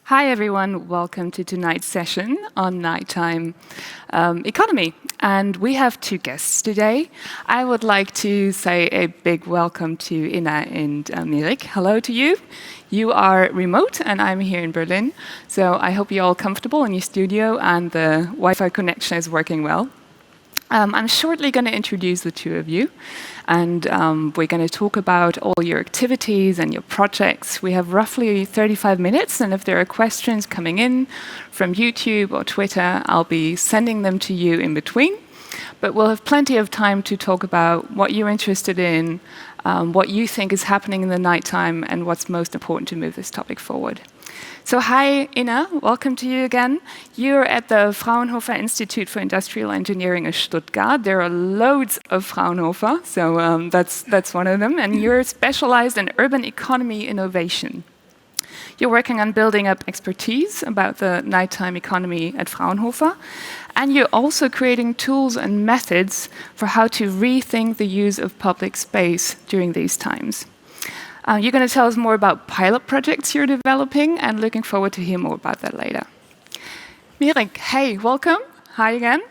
Hi everyone, welcome to tonight's session on nighttime economy. And we have two guests today. I would like to say a big welcome to Lena and Mirik. Hello to you. You are remote and I'm here in Berlin. So I hope you're all comfortable in your studio and the Wi-Fi connection is working well. I'm shortly going to introduce the two of you, and we're going to talk about all your activities and your projects. We have roughly 35 minutes, and if there are questions coming in from YouTube or Twitter, I'll be sending them to you in between. But we'll have plenty of time to talk about what you're interested in, what you think is happening in the nighttime, and what's most important to move this topic forward. So hi, Lena, welcome to you again. You're at the Fraunhofer Institute for Industrial Engineering in Stuttgart. There are loads of Fraunhofer, so that's one of them. And you're specialized in urban economy innovation. You're working on building up expertise about the nighttime economy at Fraunhofer. And you're also creating tools and methods for how to rethink the use of public space during these times. You're going to tell us more about pilot projects you're developing, and looking forward to hear more about that later. Mirik, hey, welcome. Hi again.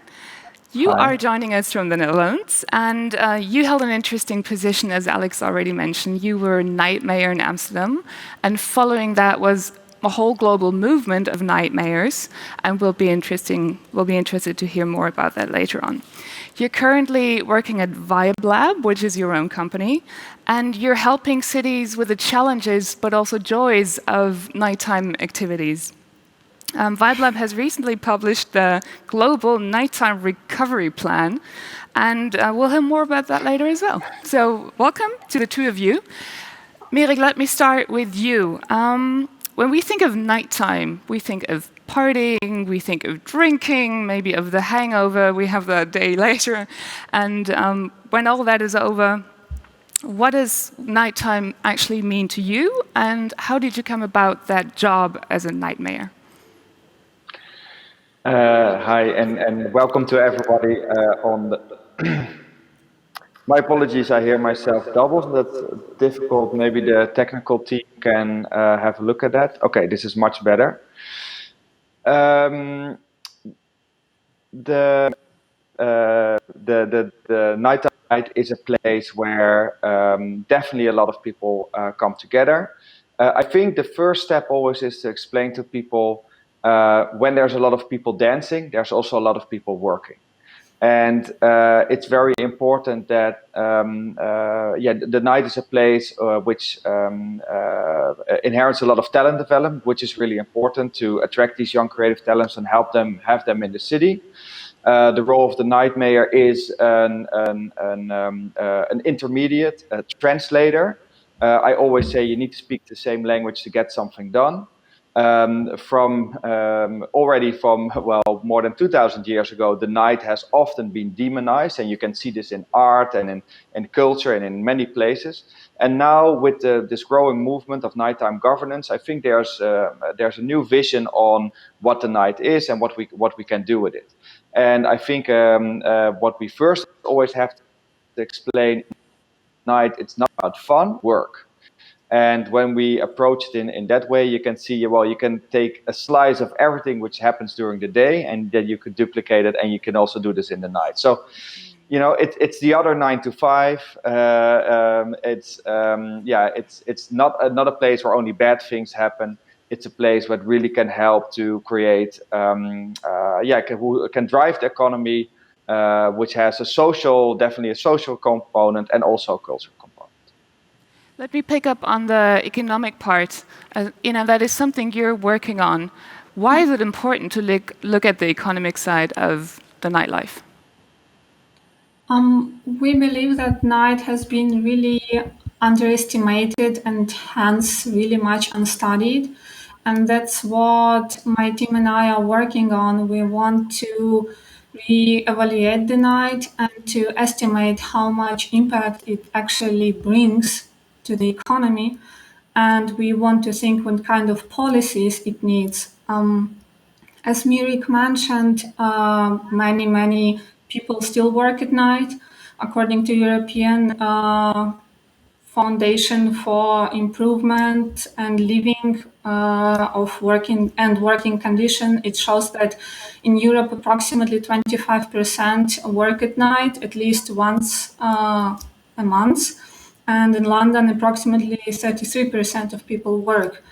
You are joining us from the Netherlands, and you held an interesting position, as Alex already mentioned. You were night mayor in Amsterdam, and following that was a whole global movement of night mayors, and we'll be interested to hear more about that later on. You're currently working at VibeLab, which is your own company, and you're helping cities with the challenges but also joys of nighttime activities. VibeLab has recently published the Global Nighttime Recovery Plan, and we'll hear more about that later as well. So welcome to the two of you. Mirik, let me start with you. When we think of nighttime, we think of partying, we think of drinking, maybe of the hangover we have the day later. And when all that is over, what does nighttime actually mean to you? And how did you come about that job as a night mayor? Hi, and welcome to everybody on the... My apologies, I hear myself doubled. That's difficult. Maybe the technical team can have a look at that. Okay, this is much better. The night is a place where definitely a lot of people come together. I think the first step always is to explain to people when there's a lot of people dancing, there's also a lot of people working. And it's very important that the night is a place which inherits a lot of talent development, which is really important to attract these young creative talents and help them have them in the city. The role of the night mayor is an intermediate translator. I always say you need to speak the same language to get something done. Already from more than 2,000 years ago, the night has often been demonized, and you can see this in art and in culture and in many places. And now with this growing movement of nighttime governance, I think there's a new vision on what the night is and what we can do with it. And I think what we first always have to explain, night, it's not about fun, work. And when we approach it in that way, you can see, well, you can take a slice of everything which happens during the day, and then you could duplicate it, and you can also do this in the night. So, you know, it's the other 9 to 5. It's not a place where only bad things happen. It's a place that really can help to create, can drive the economy, which has definitely a social component and also a cultural component. Let me pick up on the economic part. That is something you're working on. Why is it important to look at the economic side of the nightlife? We believe that night has been really underestimated and hence really much unstudied. And that's what my team and I are working on. We want to re-evaluate the night and to estimate how much impact it actually brings to the economy, and we want to think what kind of policies it needs. As Mirik mentioned, many people still work at night. According to European foundation for improvement and living of working condition. It shows that in Europe, approximately 25% work at night, at least once a month. And in London, approximately 33% of people work.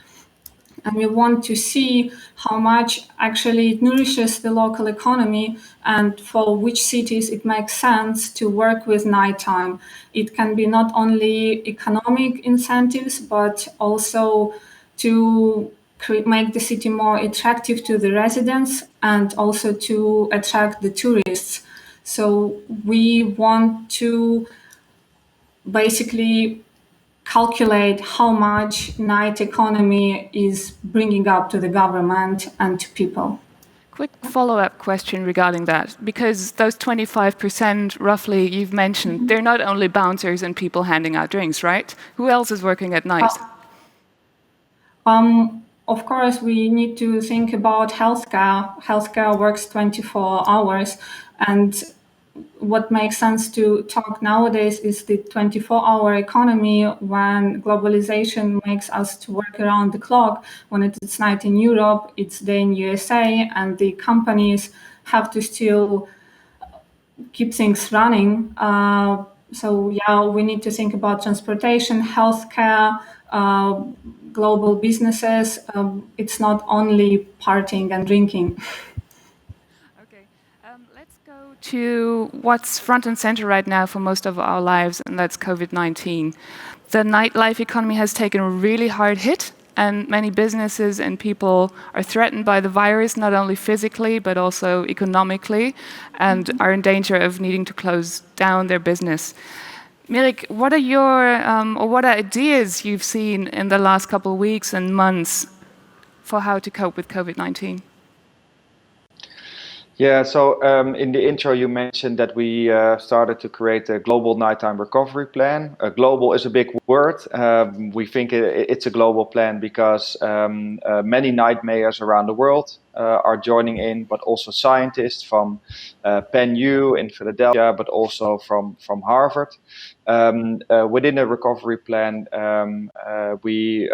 And we want to see how much actually it nourishes the local economy and for which cities it makes sense to work with nighttime. It can be not only economic incentives, but also to make the city more attractive to the residents and also to attract the tourists. So we want to basically calculate how much night economy is bringing up to the government and to people. Quick follow-up question regarding that, because those 25% roughly you've mentioned, they're not only bouncers and people handing out drinks, right? Who else is working at night? Of course, we need to think about healthcare. Healthcare works 24 hours, and what makes sense to talk nowadays is the 24-hour economy when globalization makes us to work around the clock. When it's night in Europe, it's day in USA, and the companies have to still keep things running. So yeah, we need to think about transportation, healthcare, global businesses. It's not only partying and drinking. Okay, let's go to what's front and center right now for most of our lives, and that's COVID-19. The nightlife economy has taken a really hard hit, and many businesses and people are threatened by the virus, not only physically, but also economically, and are in danger of needing to close down their business. Mirik, what are your, or what are ideas you've seen in the last couple of weeks and months for how to cope with COVID-19? Yeah, so in the intro you mentioned that we started to create a global nighttime recovery plan. Global is a big word. We think it's a global plan because many night mayors around the world are joining in, but also scientists from Penn U in Philadelphia, but also from Harvard. Within a recovery plan, we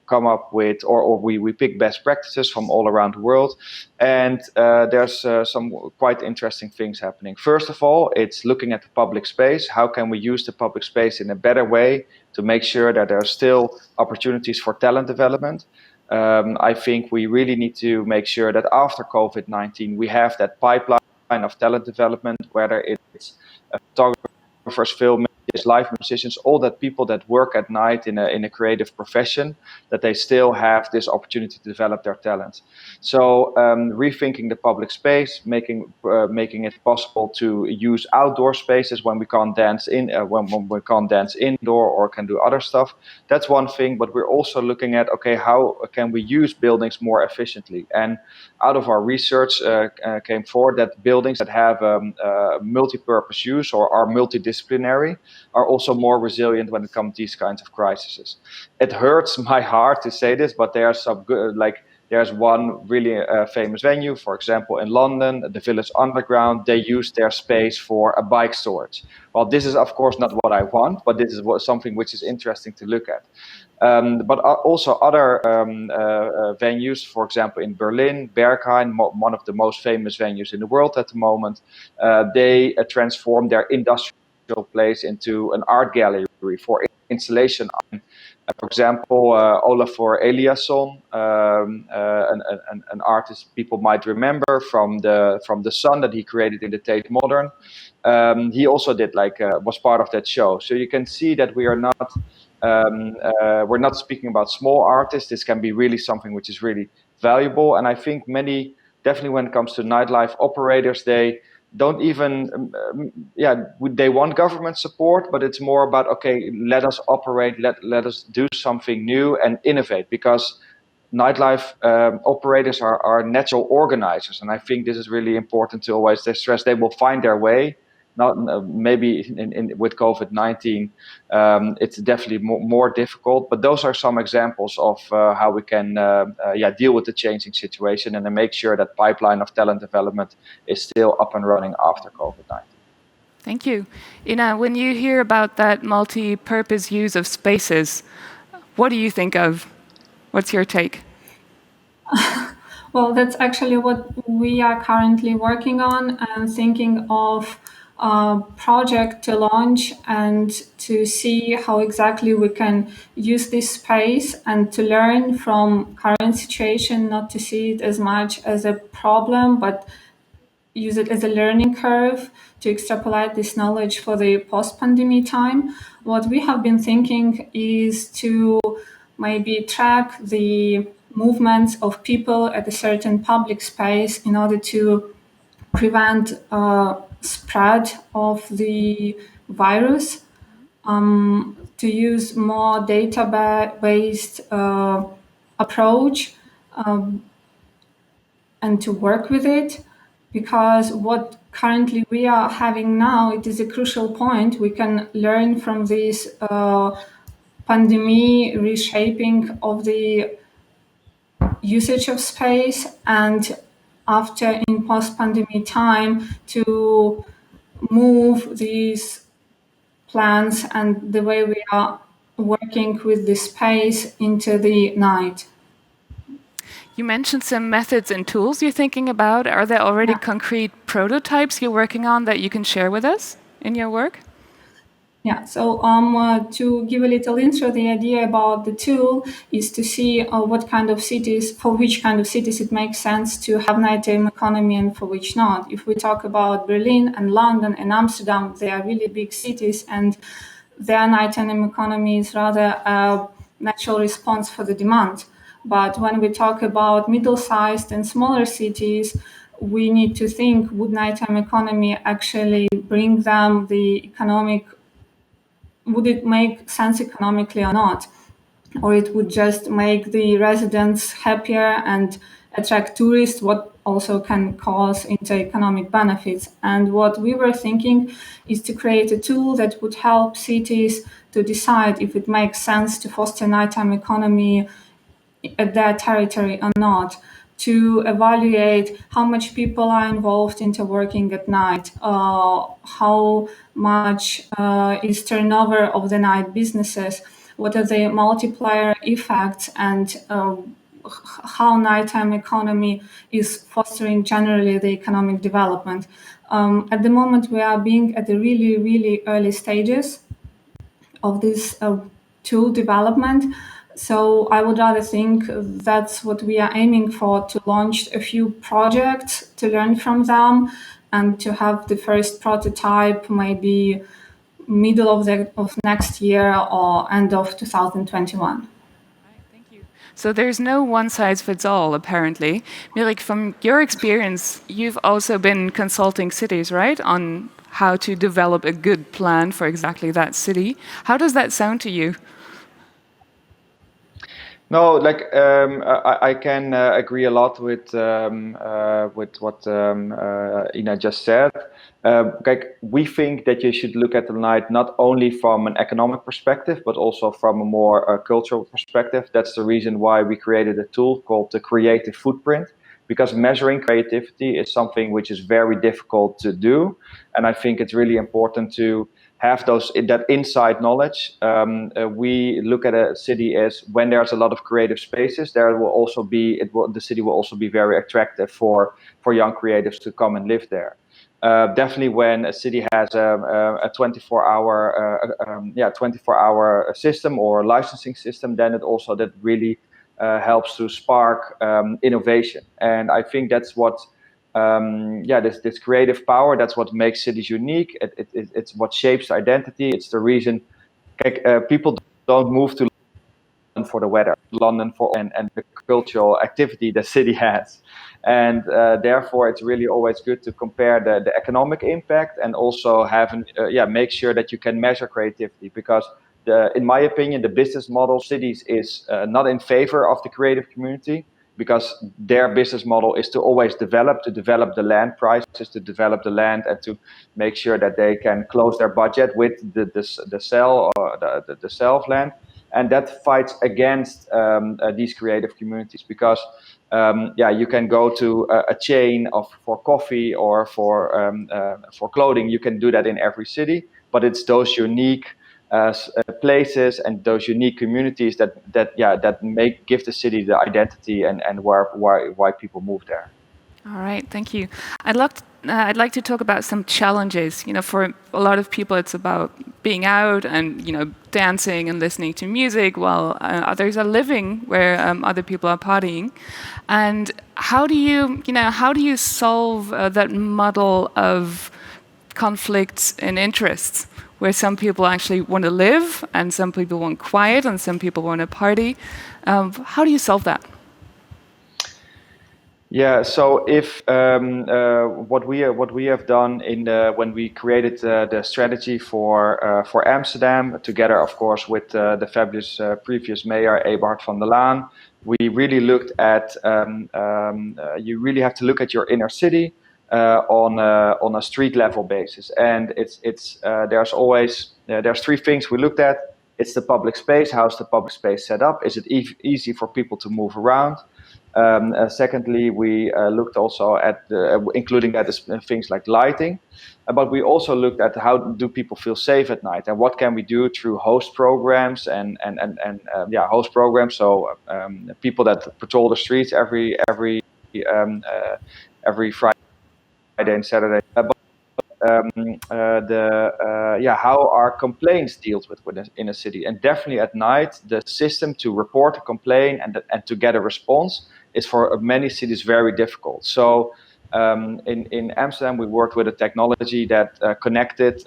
come up with, or we pick best practices from all around the world. And there's some quite interesting things happening. First of all, it's looking at the public space. How can we use the public space in a better way to make sure that there are still opportunities for talent development? I think we really need to make sure that after COVID-19, we have that pipeline of talent development, whether it's photographers, filmmakers, live musicians, all that people that work at night in a creative profession, that they still have this opportunity to develop their talents. So rethinking the public space, making it possible to use outdoor spaces when we can't dance when we can't dance indoor or can do other stuff. That's one thing. But we're also looking at, okay, how can we use buildings more efficiently? And out of our research came forward that buildings that have multi-purpose use or are multidisciplinary are also more resilient when it comes to these kinds of crises. It hurts my heart to say this, but there are some good, there's one really famous venue, for example, in London, the Village Underground. They use their space for a bike storage. Well, this is of course not what I want, but this is something which is interesting to look at. But also other venues, for example, in Berlin, Berghain, one of the most famous venues in the world at the moment, they transform their industrial place into an art gallery for installation. For example, Olafur Eliasson, an artist people might remember from the Sun that he created in the Tate Modern. He also did was part of that show. So you can see that we are not we're not speaking about small artists. This can be really something which is really valuable. And I think many, definitely when it comes to nightlife operators, they don't even, they want government support, but it's more about, okay, let us operate, let us do something new and innovate, because nightlife operators are natural organizers. And I think this is really important to always stress. They will find their way. Not maybe with COVID-19, it's definitely more difficult. But those are some examples of how we can deal with the changing situation and then make sure that pipeline of talent development is still up and running after COVID-19. Thank you. Ina, when you hear about that multi-purpose use of spaces, what do you think of? What's your take? Well, that's actually what we are currently working on and thinking of a project to launch and to see how exactly we can use this space and to learn from current situation, not to see it as much as a problem, but use it as a learning curve to extrapolate this knowledge for the post-pandemic time. What we have been thinking is to maybe track the movements of people at a certain public space in order to prevent spread of the virus, to use more data-based approach, and to work with it, because what currently we are having now, it is a crucial point. We can learn from this pandemic reshaping of the usage of space, and after in post-pandemic time to move these plans and the way we are working with the space into the night. You mentioned some methods and tools you're thinking about. Are there already concrete prototypes you're working on that you can share with us in your work? Yeah, so to give a little intro, the idea about the tool is to see what kind of cities, for which kind of cities it makes sense to have nighttime economy and for which not. If we talk about Berlin and London and Amsterdam, they are really big cities and their nighttime economy is rather a natural response for the demand. But when we talk about middle-sized and smaller cities, we need to think, would nighttime economy actually bring them the economic, would it make sense economically or not? Or it would just make the residents happier and attract tourists, what also can cause inter-economic benefits. And what we were thinking is to create a tool that would help cities to decide if it makes sense to foster nighttime economy at their territory or not, to evaluate how much people are involved into working at night, how much is turnover of the night businesses, what are the multiplier effects, and how nighttime economy is fostering generally the economic development. At the moment, we are being at the really, really early stages of this tool development. So I would rather think that's what we are aiming for, to launch a few projects, to learn from them, and to have the first prototype maybe middle of next year or end of 2021. Thank you. So there's no one size fits all, apparently. Mirik, from your experience, you've also been consulting cities, right, on how to develop a good plan for exactly that city. How does that sound to you? No, like I can agree a lot with what Ina just said. Like we think that you should look at the night not only from an economic perspective, but also from a more cultural perspective. That's the reason why we created a tool called the Creative Footprint, because measuring creativity is something which is very difficult to do, and I think it's really important to have that inside knowledge. We look at a city as when there's a lot of creative spaces, there will also be the city will also be very attractive for young creatives to come and live there. Definitely, when a city has a 24-hour system or licensing system, then that really helps to spark innovation. And I think that's what. This creative power, that's what makes cities unique. It's what shapes identity. It's the reason people don't move to London for the weather, London for and the cultural activity the city has. And therefore, it's really always good to compare the economic impact and also make sure that you can measure creativity. Because in my opinion, the business model cities is not in favor of the creative community, because their business model is to always develop the land prices, to develop the land, and to make sure that they can close their budget with the sell or the sell of land. and that fights against these creative communities, because you can go to a chain for coffee or for clothing. You can do that in every city, but it's those unique places and those unique communities that give the city the identity and why people move there. All right, thank you. I'd like to talk about some challenges. For a lot of people, it's about being out and dancing and listening to music, while others are living where other people are partying. And how do you solve that muddle of conflicts and interests, where some people actually want to live and some people want quiet and some people want to party? How do you solve that? Yeah, so if what we have done when we created the strategy for Amsterdam, together, of course, with the fabulous previous mayor Eberhard van der Laan, we really looked at you really have to look at your inner city on a street level basis, and there's three things we looked at. It's the public space. How's the public space set up? Is it easy for people to move around? Secondly, we looked also at including that as things like lighting, but we also looked at how do people feel safe at night, and what can we do through host programs and host programs. So people that patrol the streets every Friday and Saturday. How are complaints dealt with in a city, and definitely at night, the system to report a complaint and to get a response is for many cities very difficult. So in Amsterdam, we worked with a technology that connected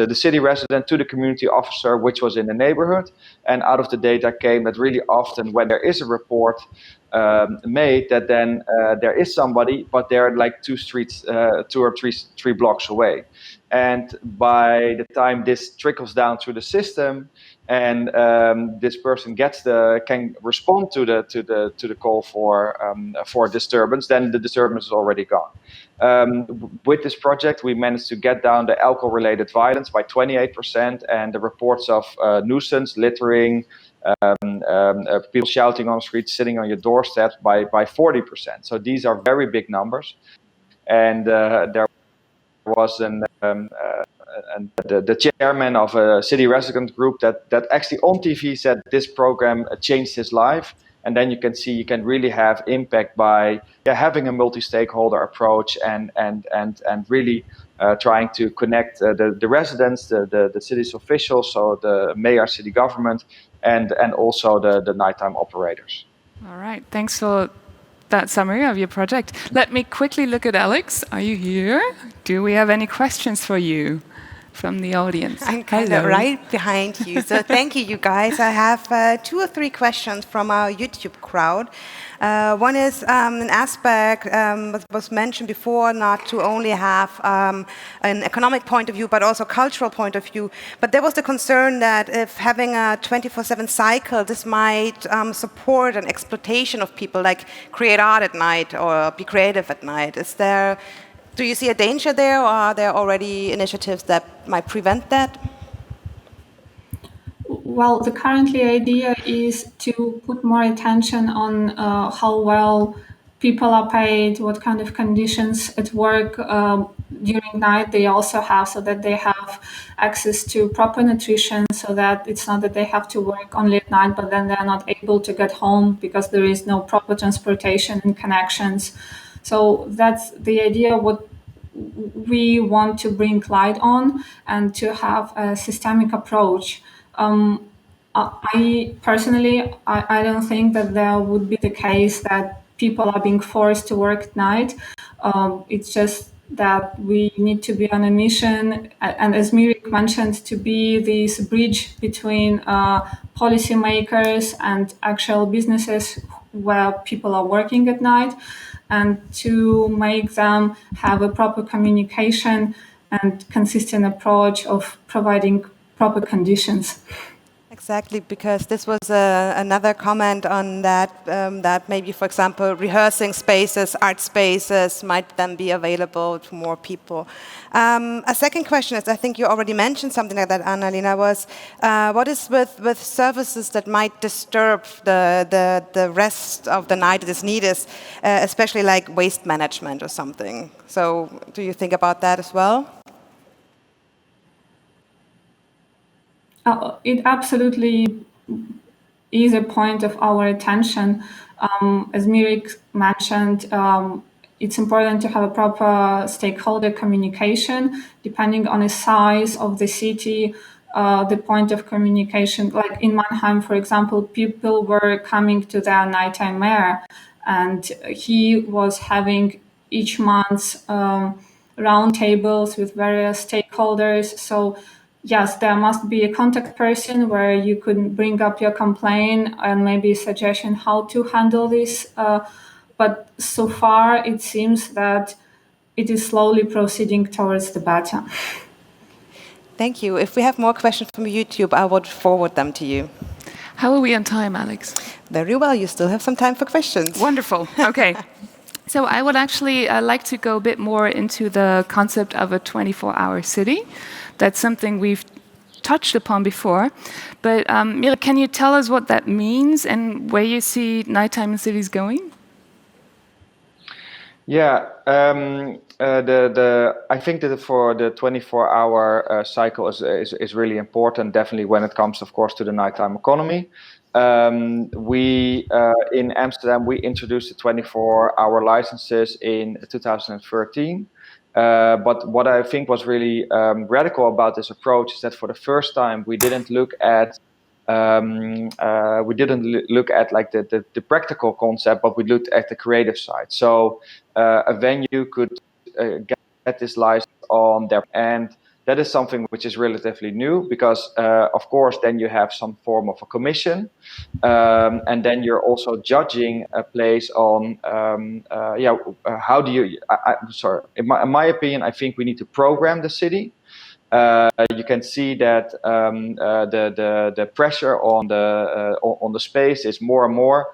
the city resident to the community officer, which was in the neighborhood, and out of the data came that really often when there is a report made, that then there is somebody, but they're like two or three blocks away. And by the time this trickles down through the system, and this person can respond to the call for disturbance, then the disturbance is already gone. With this project, we managed to get down the alcohol-related violence by 28%, and the reports of nuisance, littering, people shouting on the street, sitting on your doorstep by 40%. So these are very big numbers, and there was the chairman of a city resident group that actually on TV said this program changed his life. And then you can see you can really have impact by having a multi-stakeholder approach and really trying to connect the residents, the city's officials, so the mayor, city government, and also the nighttime operators. All right, thanks for that summary of your project. Let me quickly look at Alex. Are you here? Do we have any questions for you from the audience? I'm kind of right behind you. So thank you, you guys. I have 2 or 3 questions from our YouTube crowd. One is an aspect that was mentioned before, not to only have an economic point of view, but also cultural point of view. But there was the concern that if having a 24/7 cycle, this might support an exploitation of people, like create art at night or be creative at night. Do you see a danger there, or are there already initiatives that might prevent that? Well, the currently idea is to put more attention on how well people are paid, what kind of conditions at work during night they also have, so that they have access to proper nutrition, so that it's not that they have to work only at night, but then they're not able to get home because there is no proper transportation and connections. So that's the idea, what we want to bring light on, and to have a systemic approach. I personally don't think that there would be the case that people are being forced to work at night. It's just that we need to be on a mission, and as Mirik mentioned, to be this bridge between policymakers and actual businesses where people are working at night, and to make them have a proper communication and consistent approach of providing proper conditions. Exactly, because this was another comment on that, that maybe, for example, rehearsing spaces, art spaces might then be available to more people. A second question is, I think you already mentioned something like that, Annalena, was what is with services that might disturb the rest of the night as needed, especially like waste management or something? So do you think about that as well? It absolutely is a point of our attention. As Mirik mentioned, it's important to have a proper stakeholder communication. Depending on the size of the city, the point of communication, like in Mannheim, for example, people were coming to their nighttime mayor, and he was having each month roundtables with various stakeholders. So yes, there must be a contact person where you could bring up your complaint and maybe a suggestion how to handle this. But so far, it seems that it is slowly proceeding towards the better. Thank you. If we have more questions from YouTube, I would forward them to you. How are we on time, Alex? Very well. You still have some time for questions. Wonderful. Okay. So I would actually like to go a bit more into the concept of a 24-hour city. That's something we've touched upon before. But Mirik, can you tell us what that means and where you see nighttime in cities going? Yeah, I think that for the 24-hour cycle is really important, definitely when it comes, of course, to the nighttime economy. We in Amsterdam, we introduced the 24-hour licenses in 2013. But what I think was really radical about this approach is that for the first time, we didn't look at like the practical concept, but we looked at the creative side. So a venue could get this license on their, and that is something which is relatively new because, of course, then you have some form of a commission, and then you're also judging a place on, how do you? Sorry, in my opinion, I think we need to program the city. You can see that the pressure on the space is more and more.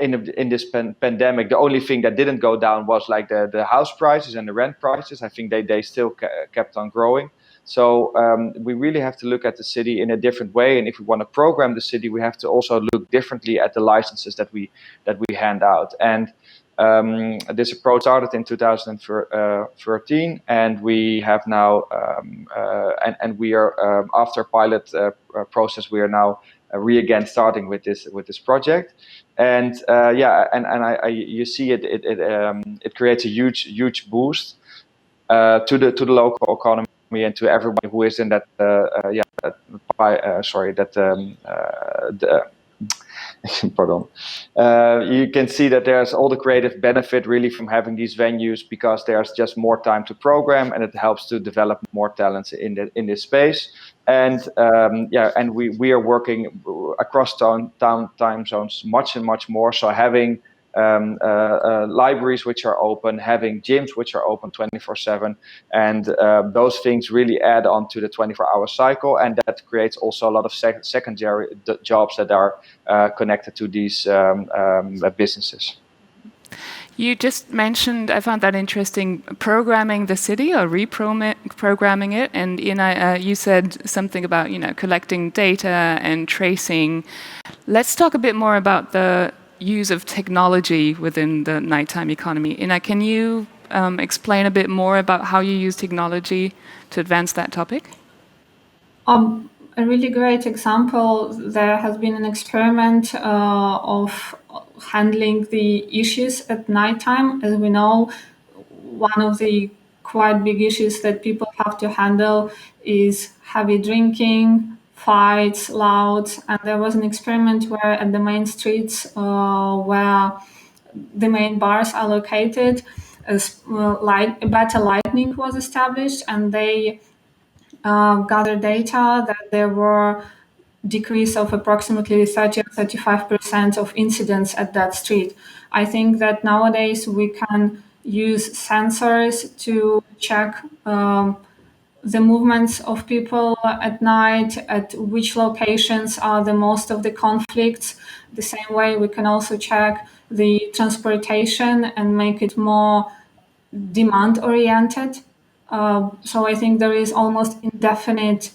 In this pandemic, the only thing that didn't go down was like the house prices and the rent prices. I think they still kept on growing. So we really have to look at the city in a different way. And if we want to program the city, we have to also look differently at the licenses that we hand out. And this approach started in 2013, and we have now, and we are after a pilot process, we are now again starting with this project. And you see it creates a huge boost to the local economy and to everybody who is in that pardon. You can see that there's all the creative benefit really from having these venues because there's just more time to program and it helps to develop more talents in this space. And and we are working across time zones much more. So having libraries which are open, having gyms which are open 24/7, and those things really add on to the 24-hour cycle, and that creates also a lot of secondary jobs that are connected to these businesses. You just mentioned, I found that interesting, programming the city or reprogramming it. And Ina, you said something about collecting data and tracing. Let's talk a bit more about the use of technology within the nighttime economy. Ina, can you explain a bit more about how you use technology to advance that topic? A really great example, there has been an experiment of handling the issues at nighttime. As we know, one of the quite big issues that people have to handle is heavy drinking, fights, louds, and there was an experiment where at the main streets where the main bars are located, better lighting was established, and they gathered data that there were decrease of approximately 30 or 35% of incidents at that street. I think that nowadays we can use sensors to check the movements of people at night, at which locations are the most of the conflicts. The same way we can also check the transportation and make it more demand oriented. So I think there is almost indefinite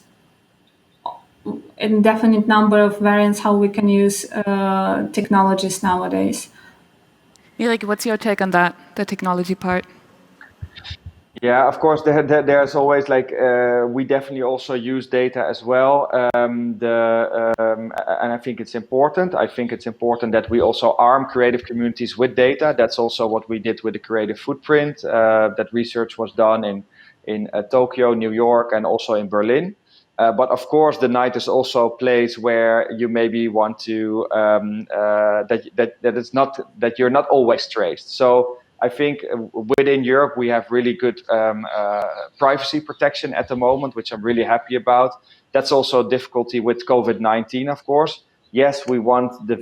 number of variants how we can use technologies nowadays. Mirik, what's your take on that, the technology part? Yeah, of course, there's always like, we definitely also use data as well. And I think it's important. I think it's important that we also arm creative communities with data. That's also what we did with the creative footprint. That research was done in Tokyo, New York, and also in Berlin. But of course, the night is also a place where you maybe want to that you're not always traced. So I think within Europe we have really good privacy protection at the moment, which I'm really happy about. That's also a difficulty with COVID-19, of course. Yes, we want the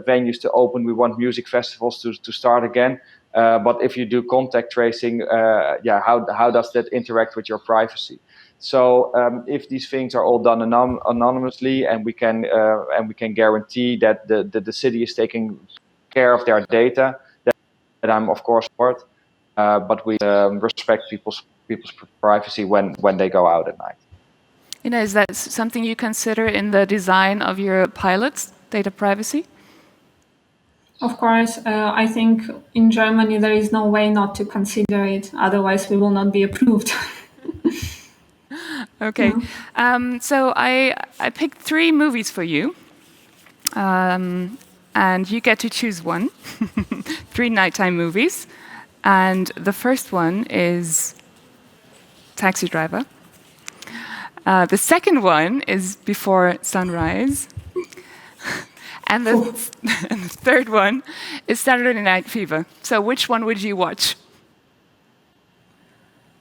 venues to open. We want music festivals to start again. But if you do contact tracing, how does that interact with your privacy? So if these things are all done anonymously, and we can guarantee that the city is taking care of their data, that I'm of course for it. But we respect people's privacy when they go out at night. Lena, is that something you consider in the design of your pilots, data privacy? Of course, I think in Germany there is no way not to consider it. Otherwise, we will not be approved. Okay, so I picked 3 movies for you, and you get to choose one. 3 nighttime movies, and the first one is Taxi Driver. The second one is Before Sunrise, and the third one is Saturday Night Fever. So which one would you watch?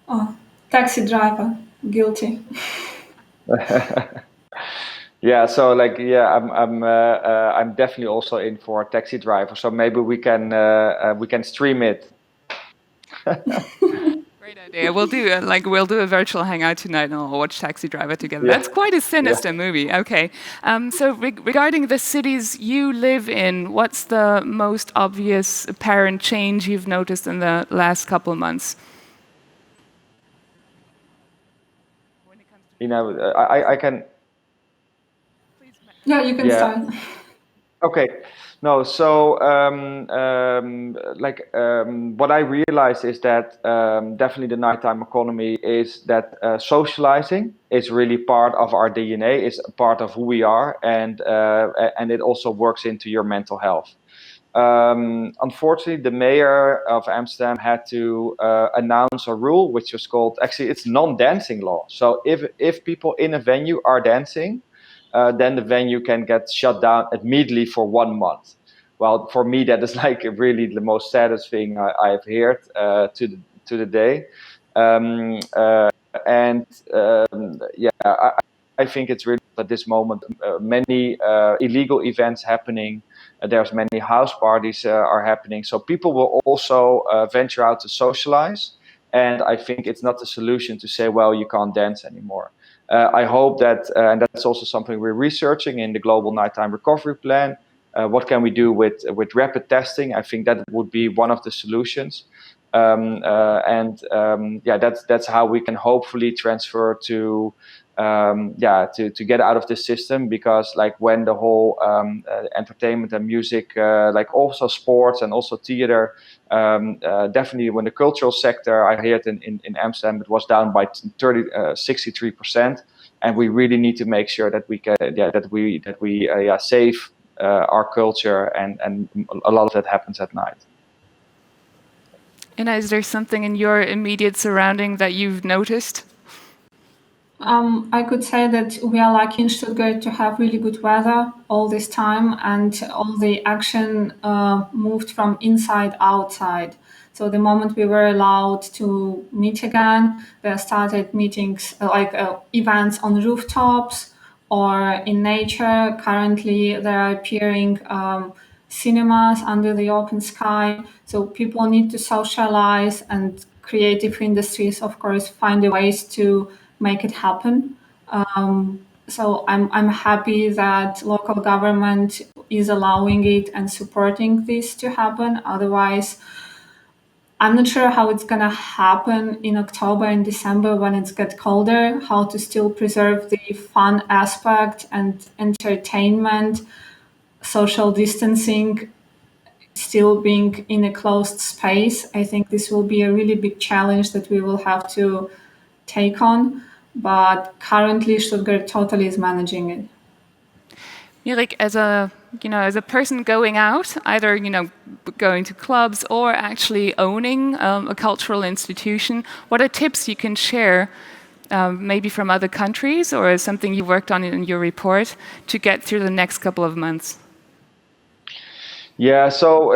Oh, Taxi Driver, guilty. Yeah, so like, yeah, I'm definitely also in for Taxi Driver. So maybe we can stream it. Great idea. We'll do a virtual hangout tonight, and we'll watch Taxi Driver together. Yeah. That's quite a sinister movie. Okay. So regarding the cities you live in, what's the most obvious apparent change you've noticed in the last couple of months? You know, I can. Yeah, you can start. Okay. No, so what I realized is that definitely the nighttime economy is that socializing is really part of our DNA, is a part of who we are, and it also works into your mental health. Unfortunately, the mayor of Amsterdam had to announce a rule, which was called, actually it's non-dancing law. So if people in a venue are dancing, then the venue can get shut down immediately for 1 month. Well, for me, that is like really the most saddest thing I've heard to the day. I think it's really at this moment many illegal events happening. There's many house parties are happening. So people will also venture out to socialize. And I think it's not the solution to say, well, you can't dance anymore. I hope that, and that's also something we're researching in the Global Nighttime Recovery Plan. What can we do with rapid testing? I think that would be one of the solutions. That's how we can hopefully transfer to get out of this system, because like when the whole entertainment and music, like also sports and also theater, definitely when the cultural sector, I heard in Amsterdam, it was down by 63%, and we really need to make sure that we can save our culture, and a lot of that happens at night. And is there something in your immediate surrounding that you've noticed? I could say that we are lucky in Stuttgart to have really good weather all this time, and all the action moved from inside outside. So the moment we were allowed to meet again, there started meetings events on rooftops or in nature. Currently, there are appearing cinemas under the open sky. So people need to socialize, and creative industries, of course, find ways to make it happen. So I'm happy that local government is allowing it and supporting this to happen. Otherwise, I'm not sure how it's gonna happen in October and December when it's get colder, how to still preserve the fun aspect and entertainment, social distancing, still being in a closed space. I think this will be a really big challenge that we will have to take on. But currently Stuttgart totally is managing it. Mirik, as a person going out, either going to clubs or actually owning a cultural institution, what are tips you can share, maybe from other countries or something you worked on in your report, to get through the next couple of months? Yeah, so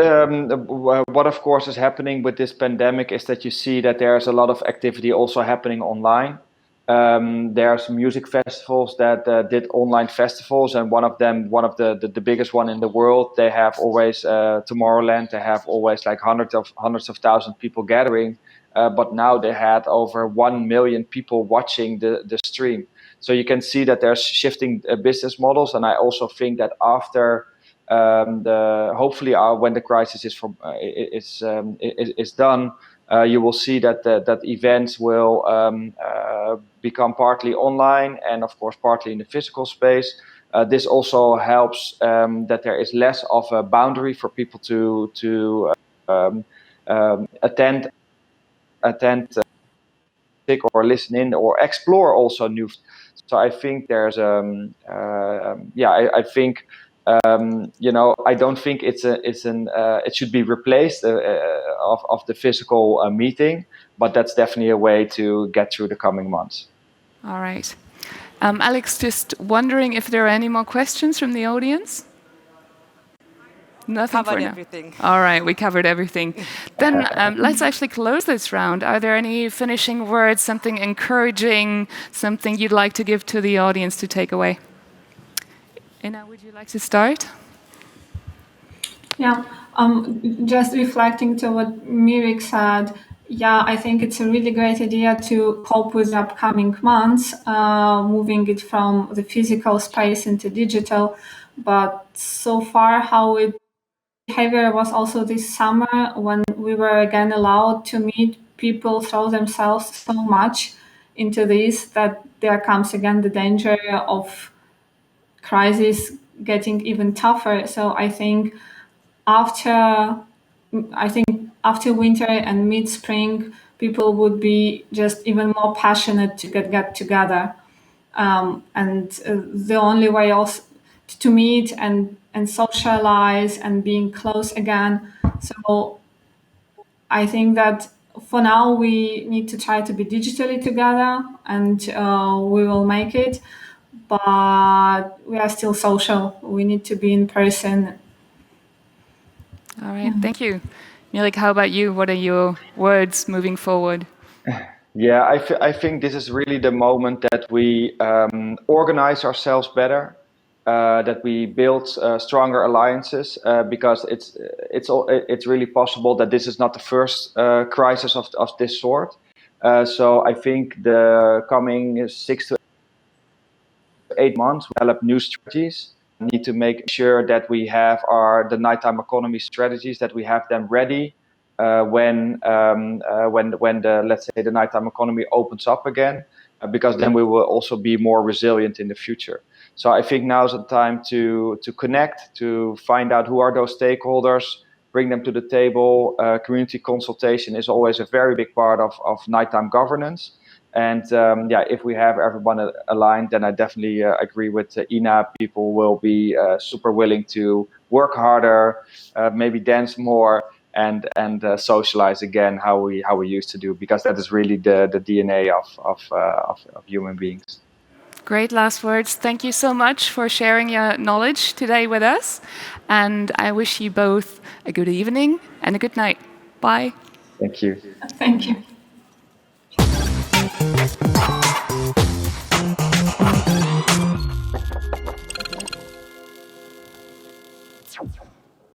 what of course is happening with this pandemic is that you see that there's a lot of activity also happening online. There are some music festivals that did online festivals, and one of the biggest one in the world, they have always Tomorrowland. They have always like hundreds of thousands people gathering, but now they had over 1 million people watching the stream. So you can see that there's shifting business models, and I also think that after hopefully when the crisis is done. You will see that events will become partly online and, of course, partly in the physical space. This also helps that there is less of a boundary for people to attend or listen in or explore also new. So I think there's I think. I don't think it should be replaced of the physical meeting, but that's definitely a way to get through the coming months. All right. Alex, just wondering if there are any more questions from the audience? Nothing for now. Everything. All right, we covered everything. Then let's actually close this round. Are there any finishing words, something encouraging, something you'd like to give to the audience to take away? Lena, would you like to start? Yeah, just reflecting to what Mirik said, yeah, I think it's a really great idea to cope with the upcoming months, moving it from the physical space into digital. But so far, how it behavior was also this summer when we were again allowed to meet, people throw themselves so much into this that there comes again the danger of crisis getting even tougher. So I think after winter and mid-spring, people would be just even more passionate to get together. And the only way also to meet and socialize and being close again. So I think that for now we need to try to be digitally together, and we will make it. But we are still social. We need to be in person. All right, thank you. Mirik, how about you? What are your words moving forward? Yeah, I think this is really the moment that we organize ourselves better, that we build stronger alliances, because it's really possible that this is not the first crisis of this sort. So I think the coming 6 to 8 months, we develop new strategies. We need to make sure that we have the nighttime economy strategies, that we have them ready when let's say the nighttime economy opens up again, because then we will also be more resilient in the future. So I think now's the time to connect, to find out who are those stakeholders, bring them to the table. Community consultation is always a very big part of nighttime governance. And if we have everyone aligned, then I definitely agree with Ina. People will be super willing to work harder, maybe dance more, and socialize again how we used to do, because that is really the DNA of human beings. Great last words. Thank you so much for sharing your knowledge today with us. And I wish you both a good evening and a good night. Bye. Thank you. Thank you.